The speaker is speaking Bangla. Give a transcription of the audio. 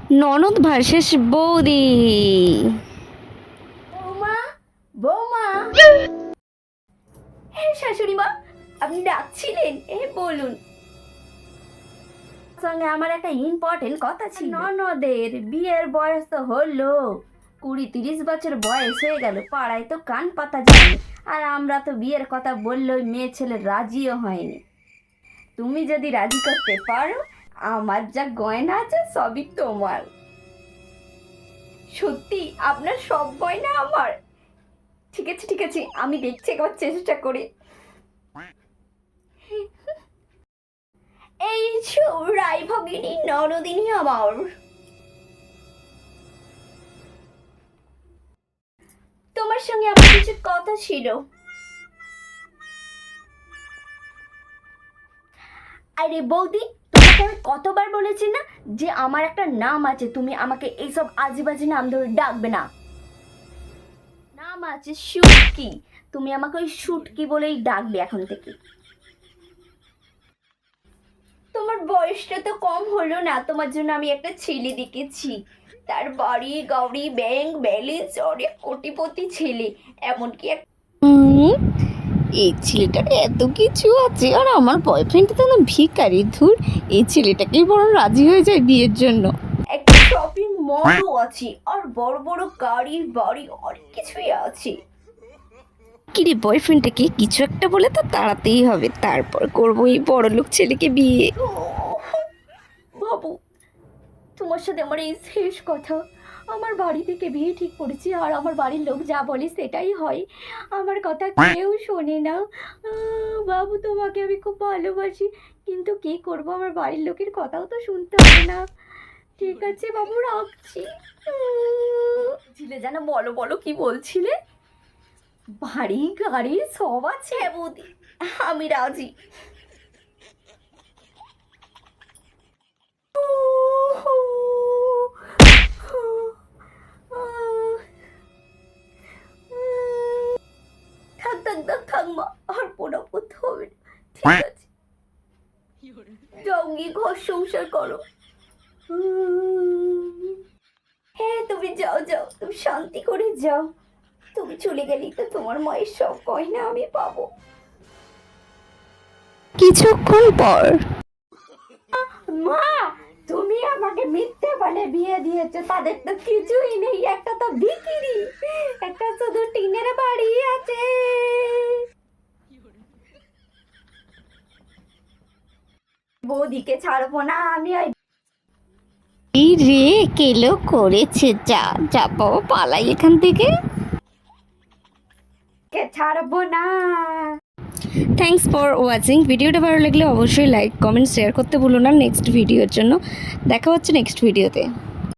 ননদ ভার্সেস বৌদি। বৌমা, বৌমা। হ্যাঁ শাশুড়ি মা, আপনি ডাকছিলেন? বলুন। সঙ্গে আমার একটা ইম্পর্টেন্ট কথা ছিল। ননদের বিয়ের বয়স তো হলো, 20-30 বছর বয়স হয়ে গেল, পাড়ায় তো কান পাতা যায়নি। আর আমরা তো বিয়ের কথা বললেই মেয়ে ছেলে রাজিও হয়নি। তুমি যদি রাজি করতে পারো, আমার যা গয়না আছে সবই তোমার। সত্যি আপনার সব গয়না আমার? ঠিক আছে ঠিক আছে, আমি দেখছি একবার চেষ্টা করি। এই রায় ভগিনী নরদিনী আমার, তোমার সঙ্গে আমার কিছু কথা ছিল। আরে বৌদি, তোমাকে আমি কতবার বলেছি না যে আমার একটা নাম আছে, তুমি আমাকে এইসব আজেবাজে নাম ধরে ডাকবে না। নাম আছে শুটকি, তুমি আমাকে ওই শুটকি বলেই ডাকবে এখন থেকে। তোমার বয়সটা তো কম হলো না, তোমার জন্য আমি একটা ছেলে দেখেছি। তার বাড়ি গাড়ি ব্যাংক ব্যালেন্স, অনেক কোটিপতি ছেলে। এমনকি এই ছেলেটার এত কিছু আছে আর আমার বয়ফ্রেন্ডটা তো না ভিখারি। ধুর, এই ছেলেটাকেই বড় রাজি হয়ে যায় বিয়ের জন্য। একটা শপিং মলও আছে, আর বড় বড় গাড়ি বাড়ি অনেক কিছুই আছে। কিরে, বয়ফ্রেন্ডটাকে কিছু একটা বলে তো তাড়াতেই হবে, তারপর করবো এই বড়লোক ছেলেকে বিয়ে। বাবু, তোমার সাথে আমার এই শেষ কথা। আমার বাড়ি থেকে বিয়ে ঠিক করেছি, আর আমার বাড়ির লোক যা বলে সেটাই হয়। আমার কথা কেউ শোনে না। বাবু, তোমাকে আমি খুব ভালোবাসি, কিন্তু কি করব, আমার বাড়ির লোকের কথাও তো শুনতে হবে না। ঠিক আছে বাবু, রাখছি। ছিলে জানো, বলো বলো কি বলছিলে? বাড়ি গাড়ি সব আছে বৌদি, আমি রাজি। থাক থাক থাক থাক মা, আর পোড়া করতে হবে না। ঠিক আছে, যাও গিয়ে ঘর সংসার করো। হ্যাঁ, তুমি যাও যাও, তুমি শান্তি করে যাও। তুমি চলে গেলেই তো তোমার মায়ের সব গয়না আমি পাবো। কিছুক্ষণ পর মা, তুমি আমাকে মিথ্যে বলে বিয়ে দিয়েছো, তাদের তো কিছুই নেই, একটা তো ভিখিরি, একটা শুধু টিনের বাড়ি আছে। বৌদিকে ছাড়বো না আমি। এই রে, কেলো করেছে, যা যা বাবা, পালাই এখান থেকে। ছাড়বো না। Thanks for watching. ভিডিওটা ভালো লাগলে অবশ্যই লাইক কমেন্ট শেয়ার করতে ভুলো না। নেক্সট ভিডিওর জন্য দেখা হচ্ছে নেক্সট ভিডিওতে।